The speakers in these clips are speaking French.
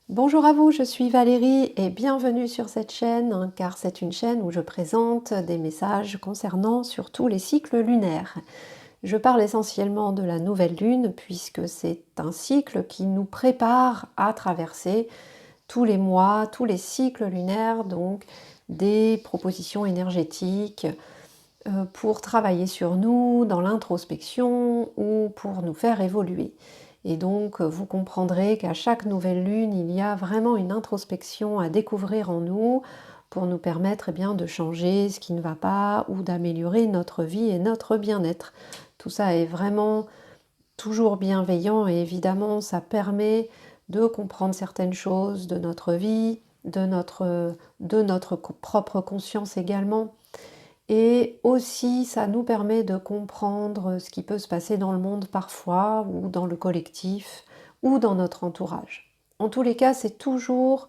Bonjour à vous, je suis Valérie et bienvenue sur cette chaîne, car c'est une chaîne où je présente des messages concernant surtout les cycles lunaires. Je parle essentiellement de la nouvelle lune puisque c'est un cycle qui nous prépare à traverser tous les mois, tous les cycles lunaires, donc des propositions énergétiques pour travailler sur nous, dans l'introspection ou pour nous faire évoluer. Et donc, vous comprendrez qu'à chaque nouvelle lune, il y a vraiment une introspection à découvrir en nous pour nous permettre bien, de changer ce qui ne va pas ou d'améliorer notre vie et notre bien-être. Tout ça est vraiment toujours bienveillant et évidemment, ça permet de comprendre certaines choses de notre vie, de notre propre conscience également. Et aussi, ça nous permet de comprendre ce qui peut se passer dans le monde parfois, ou dans le collectif, ou dans notre entourage. En tous les cas, c'est toujours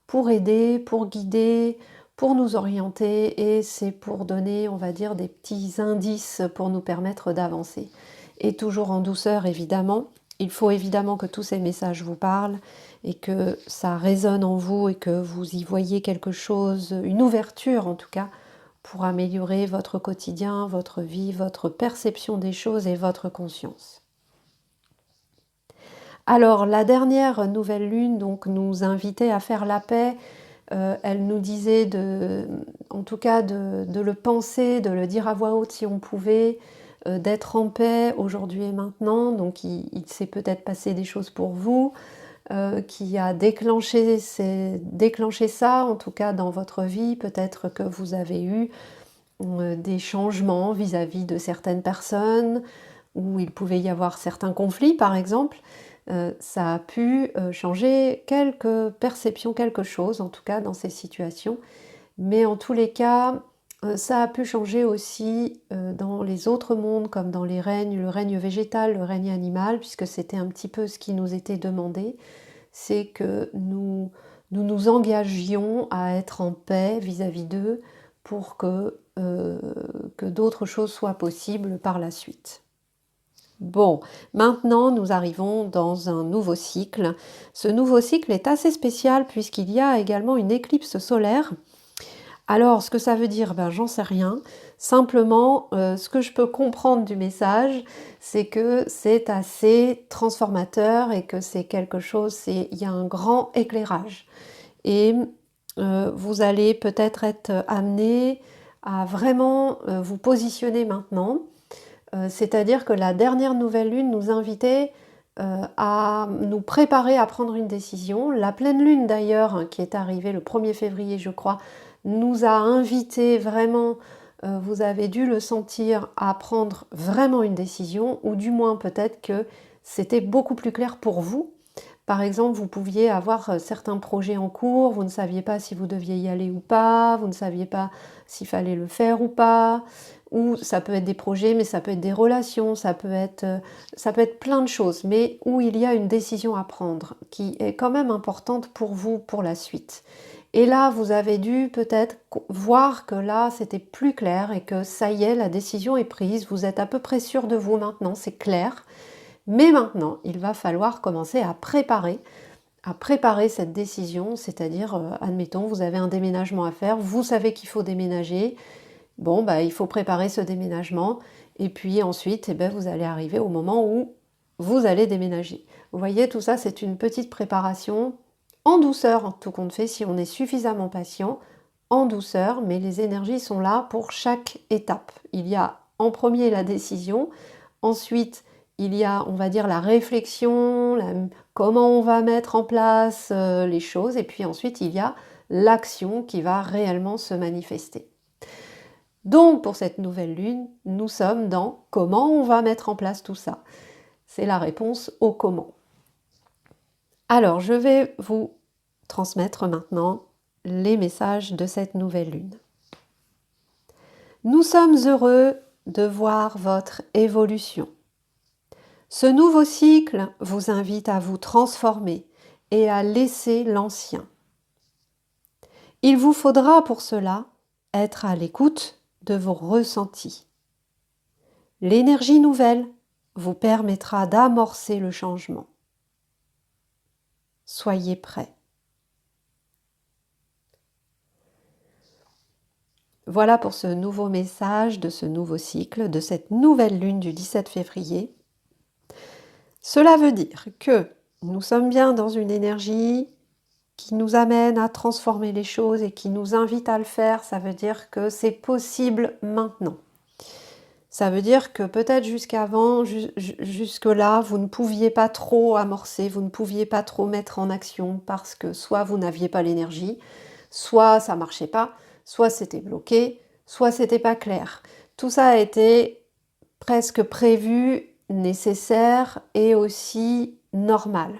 pour aider, pour guider, pour nous orienter, et c'est pour donner, on va dire, des petits indices pour nous permettre d'avancer. Et toujours en douceur, évidemment. Il faut évidemment que tous ces messages vous parlent, et que ça résonne en vous, et que vous y voyez quelque chose, une ouverture en tout cas, pour améliorer votre quotidien, votre vie, votre perception des choses et votre conscience. Alors, la dernière nouvelle lune donc, nous invitait à faire la paix. Elle nous disait, en tout cas, de le penser, de le dire à voix haute si on pouvait, d'être en paix aujourd'hui et maintenant. Donc, il s'est peut-être passé des choses pour vous, qui a déclenché ça, en tout cas dans votre vie. Peut-être que vous avez eu des changements vis-à-vis de certaines personnes, où il pouvait y avoir certains conflits par exemple. Ça a pu changer quelques perceptions, quelque chose en tout cas dans ces situations, mais en tous les cas ça a pu changer aussi dans les autres mondes, comme dans les règnes, le règne végétal, le règne animal, puisque c'était un petit peu ce qui nous était demandé, c'est que nous engagions à être en paix vis-à-vis d'eux pour que d'autres choses soient possibles par la suite. Bon, maintenant nous arrivons dans un nouveau cycle. Ce nouveau cycle est assez spécial puisqu'il y a également une éclipse solaire. Alors, ce que ça veut dire, ben, j'en sais rien. Simplement, ce que je peux comprendre du message, c'est que c'est assez transformateur et que c'est quelque chose, il y a un grand éclairage. Et vous allez peut-être être amené à vraiment vous positionner maintenant. C'est-à-dire que la dernière nouvelle lune nous invitait à nous préparer à prendre une décision. La pleine lune d'ailleurs, qui est arrivée le 1er février je crois, nous a invités vraiment, vous avez dû le sentir, à prendre vraiment une décision, ou du moins peut-être que c'était beaucoup plus clair pour vous. Par exemple, vous pouviez avoir certains projets en cours, vous ne saviez pas si vous deviez y aller ou pas, vous ne saviez pas s'il fallait le faire ou pas, ou ça peut être des projets, mais ça peut être des relations, ça peut être plein de choses, mais où il y a une décision à prendre, qui est quand même importante pour vous, pour la suite. Et là, vous avez dû peut-être voir que là, c'était plus clair et que ça y est, la décision est prise, vous êtes à peu près sûr de vous maintenant, c'est clair. Mais maintenant, il va falloir commencer à préparer cette décision, c'est-à-dire, admettons, vous avez un déménagement à faire, vous savez qu'il faut déménager, bon, bah, il faut préparer ce déménagement, et puis ensuite, eh ben, vous allez arriver au moment où vous allez déménager. Vous voyez, tout ça, c'est une petite préparation, en douceur, en tout compte fait, si on est suffisamment patient, en douceur, mais les énergies sont là pour chaque étape. Il y a en premier la décision, ensuite il y a, on va dire, la réflexion, comment on va mettre en place les choses, et puis ensuite il y a l'action qui va réellement se manifester. Donc pour cette nouvelle lune, nous sommes dans comment on va mettre en place tout ça. C'est la réponse au comment. Alors je vais vous transmettre maintenant les messages de cette nouvelle lune. Nous sommes heureux de voir votre évolution. Ce nouveau cycle vous invite à vous transformer et à laisser l'ancien. Il vous faudra pour cela être à l'écoute de vos ressentis. L'énergie nouvelle vous permettra d'amorcer le changement. Soyez prêts. voilà pour ce nouveau message de ce nouveau cycle, de cette nouvelle lune du 17 février. Cela veut dire que nous sommes bien dans une énergie qui nous amène à transformer les choses et qui nous invite à le faire. Ça veut dire que c'est possible maintenant. Ça veut dire que peut-être jusqu'avant, jusque-là, vous ne pouviez pas trop amorcer, vous ne pouviez pas trop mettre en action parce que soit vous n'aviez pas l'énergie, soit ça marchait pas, soit c'était bloqué, soit c'était pas clair. Tout ça a été presque prévu, nécessaire et aussi normal.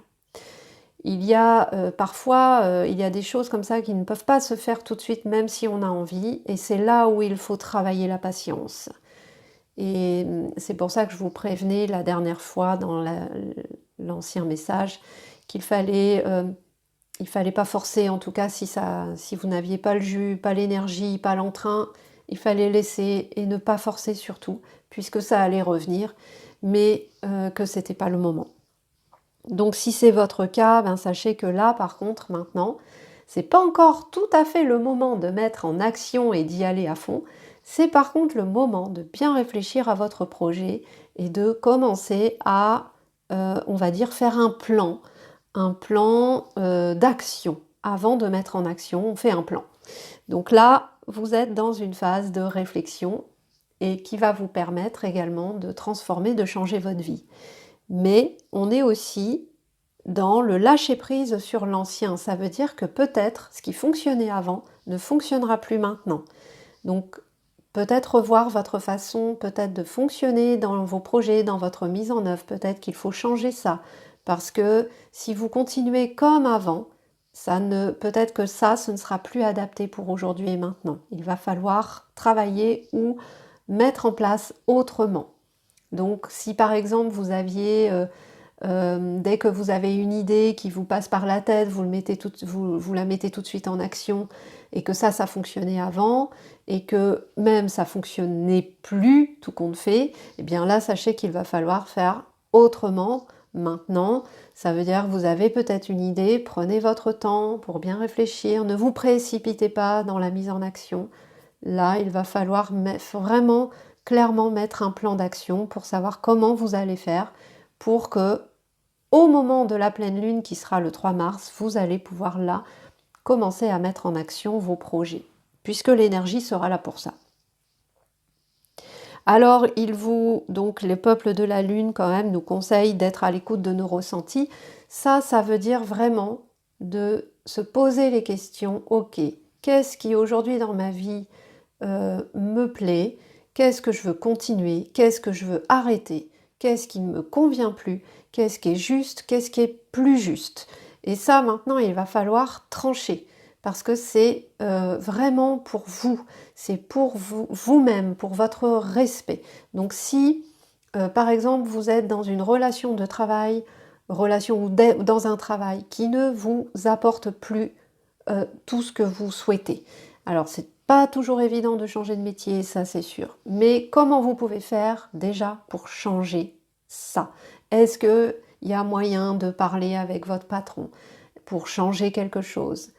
Il y a parfois, il y a des choses comme ça qui ne peuvent pas se faire tout de suite, même si on a envie, et c'est là où il faut travailler la patience. Et c'est pour ça que je vous prévenais la dernière fois dans l'ancien message qu'il fallait, il fallait pas forcer, en tout cas si vous n'aviez pas le jus, pas l'énergie, pas l'entrain, il fallait laisser et ne pas forcer surtout, puisque ça allait revenir, mais que c'était pas le moment. Donc si c'est votre cas, ben sachez que là par contre maintenant, c'est pas encore tout à fait le moment de mettre en action et d'y aller à fond, c'est par contre le moment de bien réfléchir à votre projet et de commencer à, on va dire, faire un plan d'action. Avant de mettre en action, on fait un plan. Donc là, vous êtes dans une phase de réflexion et qui va vous permettre également de transformer, de changer votre vie. Mais on est aussi dans le lâcher-prise sur l'ancien. Ça veut dire que peut-être ce qui fonctionnait avant ne fonctionnera plus maintenant. Donc peut-être revoir votre façon peut-être de fonctionner dans vos projets, dans votre mise en œuvre. Peut-être qu'il faut changer ça. Parce que si vous continuez comme avant, peut-être que ça, ce ne sera plus adapté pour aujourd'hui et maintenant. Il va falloir travailler ou mettre en place autrement. Donc si par exemple vous aviez, dès que vous avez une idée qui vous passe par la tête, vous la mettez tout de suite en action et que ça fonctionnait avant et que même ça fonctionnait plus tout compte fait, et bien là sachez qu'il va falloir faire autrement maintenant. Ça veut dire que vous avez peut-être une idée, prenez votre temps pour bien réfléchir, ne vous précipitez pas dans la mise en action. Là il va falloir vraiment clairement mettre un plan d'action pour savoir comment vous allez faire pour que, au moment de la pleine lune qui sera le 3 mars, vous allez pouvoir là commencer à mettre en action vos projets, puisque l'énergie sera là pour ça. Alors, donc les peuples de la lune quand même nous conseillent d'être à l'écoute de nos ressentis. Ça veut dire vraiment de se poser les questions. Ok, qu'est-ce qui aujourd'hui dans ma vie me plaît? Qu'est-ce que je veux continuer? Qu'est-ce que je veux arrêter? Qu'est-ce qui ne me convient plus? Qu'est-ce qui est juste? Qu'est-ce qui est plus juste? Et ça, maintenant, il va falloir trancher. Parce que c'est vraiment pour vous. C'est pour vous-même, pour votre respect. Donc si, par exemple, vous êtes dans une relation de travail, ou dans un travail qui ne vous apporte plus tout ce que vous souhaitez. Alors, c'est pas toujours évident de changer de métier, ça c'est sûr. Mais comment vous pouvez faire déjà pour changer ça? Est-ce qu'il y a moyen de parler avec votre patron pour changer quelque chose?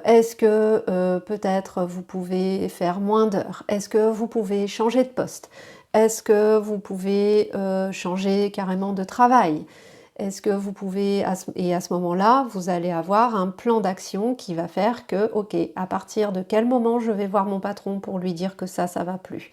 Est-ce que peut-être vous pouvez faire moins d'heures? Est-ce que vous pouvez changer de poste? Est-ce que vous pouvez changer carrément de travail? Est-ce que vous pouvez, et à ce moment-là, vous allez avoir un plan d'action qui va faire que, ok, à partir de quel moment je vais voir mon patron pour lui dire que ça va plus?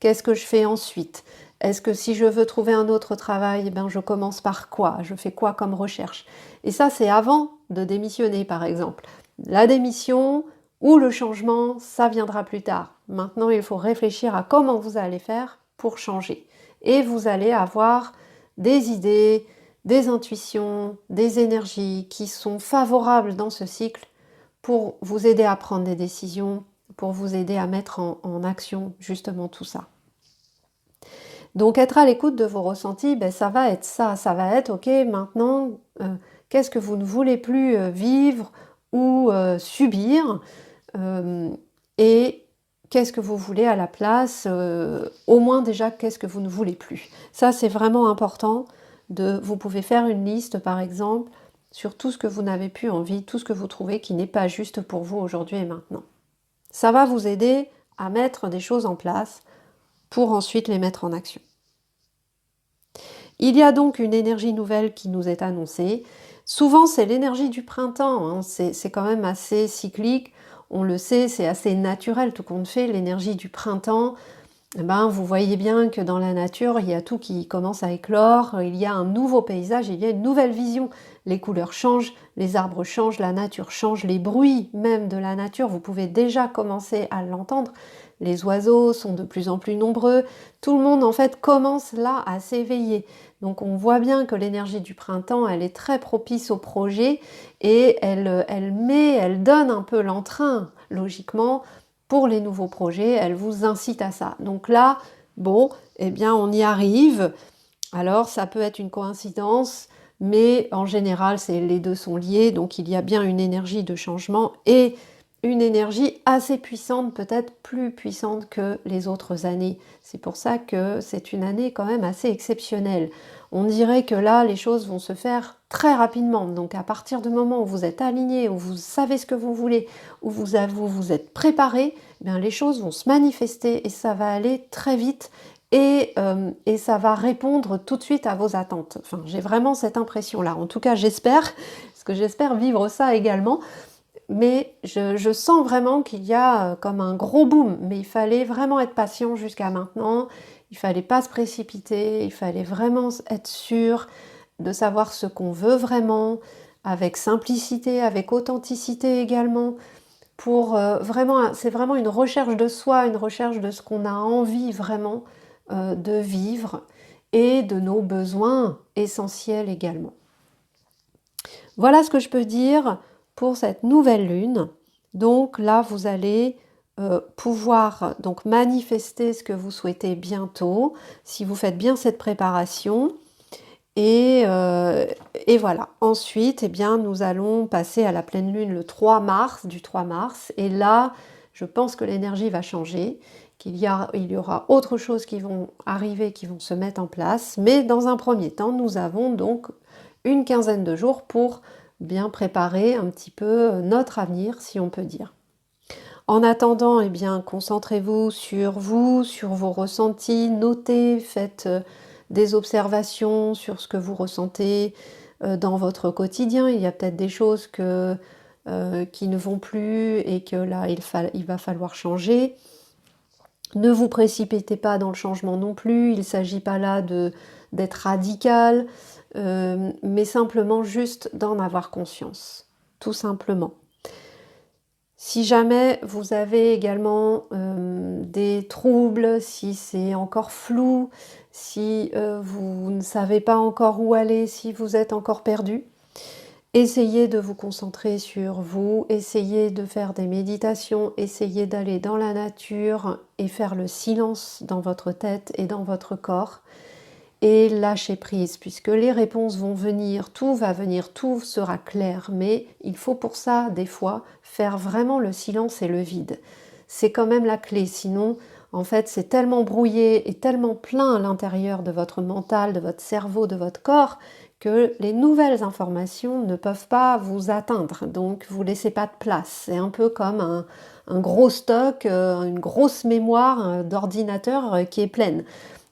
Qu'est-ce que je fais ensuite? Est-ce que si je veux trouver un autre travail, eh ben je commence par quoi? Je fais quoi comme recherche? Et ça, c'est avant de démissionner, par exemple. La démission ou le changement, ça viendra plus tard. Maintenant, il faut réfléchir à comment vous allez faire pour changer. Et vous allez avoir des idées, des intuitions, des énergies qui sont favorables dans ce cycle pour vous aider à prendre des décisions, pour vous aider à mettre en action justement tout ça. Donc être à l'écoute de vos ressentis, ben, ça va être ça va être ok, maintenant, qu'est-ce que vous ne voulez plus vivre ou subir et qu'est-ce que vous voulez à la place, au moins déjà qu'est-ce que vous ne voulez plus. Ça c'est vraiment important. Vous pouvez faire une liste par exemple sur tout ce que vous n'avez plus envie, tout ce que vous trouvez qui n'est pas juste pour vous aujourd'hui et maintenant. Ça va vous aider à mettre des choses en place pour ensuite les mettre en action. Il y a donc une énergie nouvelle qui nous est annoncée. Souvent, c'est l'énergie du printemps, hein. C'est quand même assez cyclique. On le sait, c'est assez naturel, tout compte fait. L'énergie du printemps, eh ben, vous voyez bien que dans la nature, il y a tout qui commence à éclore. Il y a un nouveau paysage, il y a une nouvelle vision. Les couleurs changent, les arbres changent, la nature change, les bruits même de la nature, vous pouvez déjà commencer à l'entendre. Les oiseaux sont de plus en plus nombreux. Tout le monde, en fait, commence là à s'éveiller. Donc on voit bien que l'énergie du printemps, elle est très propice au projet et elle donne un peu l'entrain, logiquement, pour les nouveaux projets, elle vous incite à ça. Donc là, bon, eh bien on y arrive. Alors ça peut être une coïncidence, mais en général, les deux sont liés, donc il y a bien une énergie de changement et une énergie assez puissante, peut-être plus puissante que les autres années. C'est pour ça que c'est une année quand même assez exceptionnelle. On dirait que là, les choses vont se faire très rapidement. Donc à partir du moment où vous êtes aligné, où vous savez ce que vous voulez, où vous êtes préparé, eh bien, les choses vont se manifester et ça va aller très vite et ça va répondre tout de suite à vos attentes. Enfin, j'ai vraiment cette impression-là. En tout cas, j'espère, parce que j'espère vivre ça également. Mais je sens vraiment qu'il y a comme un gros boom, mais il fallait vraiment être patient jusqu'à maintenant, il fallait pas se précipiter, il fallait vraiment être sûr de savoir ce qu'on veut vraiment, avec simplicité, avec authenticité également, pour vraiment, c'est vraiment une recherche de soi, une recherche de ce qu'on a envie vraiment de vivre et de nos besoins essentiels également. Voilà ce que je peux dire pour cette nouvelle lune. Donc là, vous allez pouvoir donc manifester ce que vous souhaitez bientôt, si vous faites bien cette préparation. Et voilà. Ensuite, eh bien, nous allons passer à la pleine lune le 3 mars, du 3 mars. Et là, je pense que l'énergie va changer, il y aura autre chose qui vont arriver, qui vont se mettre en place. Mais dans un premier temps, nous avons donc une quinzaine de jours pour bien préparer un petit peu notre avenir, si on peut dire. En attendant, eh bien, concentrez-vous, sur vos ressentis, notez, faites des observations sur ce que vous ressentez dans votre quotidien. Il y a peut-être des choses qui ne vont plus et que là, il va falloir changer. Ne vous précipitez pas dans le changement non plus, il ne s'agit pas là d'être radical, mais simplement juste d'en avoir conscience, tout simplement. Si jamais vous avez également des troubles, si c'est encore flou, si vous ne savez pas encore où aller, si vous êtes encore perdu, essayez de vous concentrer sur vous, essayez de faire des méditations, essayez d'aller dans la nature et faire le silence dans votre tête et dans votre corps. Et lâcher prise, puisque les réponses vont venir, tout sera clair, mais il faut pour ça, des fois, faire vraiment le silence et le vide. C'est quand même la clé, sinon, en fait, c'est tellement brouillé et tellement plein à l'intérieur de votre mental, de votre cerveau, de votre corps, que les nouvelles informations ne peuvent pas vous atteindre, donc vous ne laissez pas de place. C'est un peu comme un gros stock, une grosse mémoire d'ordinateur qui est pleine.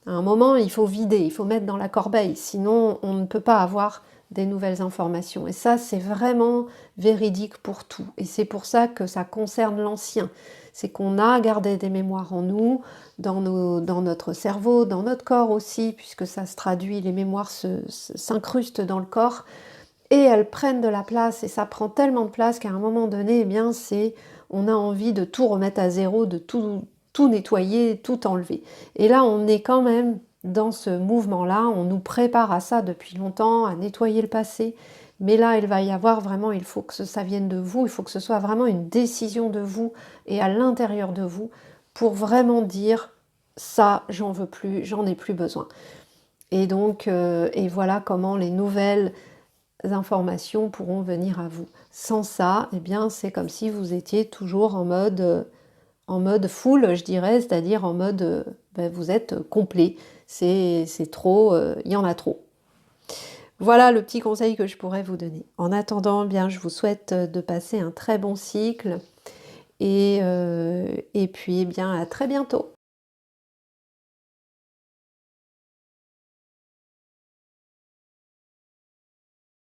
À un moment, il faut vider, il faut mettre dans la corbeille, sinon on ne peut pas avoir des nouvelles informations. Et ça, c'est vraiment véridique pour tout. Et c'est pour ça que ça concerne l'ancien. C'est qu'on a gardé des mémoires en nous, dans notre cerveau, dans notre corps aussi, puisque ça se traduit, les mémoires s'incrustent dans le corps, et elles prennent de la place, et ça prend tellement de place qu'à un moment donné, eh bien, on a envie de tout remettre à zéro, de tout nettoyer, tout enlever. Et là, on est quand même dans ce mouvement-là, on nous prépare à ça depuis longtemps, à nettoyer le passé, mais là, il va y avoir vraiment, il faut que ça vienne de vous, il faut que ce soit vraiment une décision de vous et à l'intérieur de vous pour vraiment dire ça, j'en veux plus, j'en ai plus besoin. Et donc, et voilà comment les nouvelles informations pourront venir à vous. Sans ça, eh bien, c'est comme si vous étiez toujours en mode full, je dirais, c'est-à-dire en mode vous êtes complet, c'est trop, il y en a trop. Voilà le petit conseil que je pourrais vous donner. En attendant, eh bien, je vous souhaite de passer un très bon cycle et puis, eh bien, à très bientôt.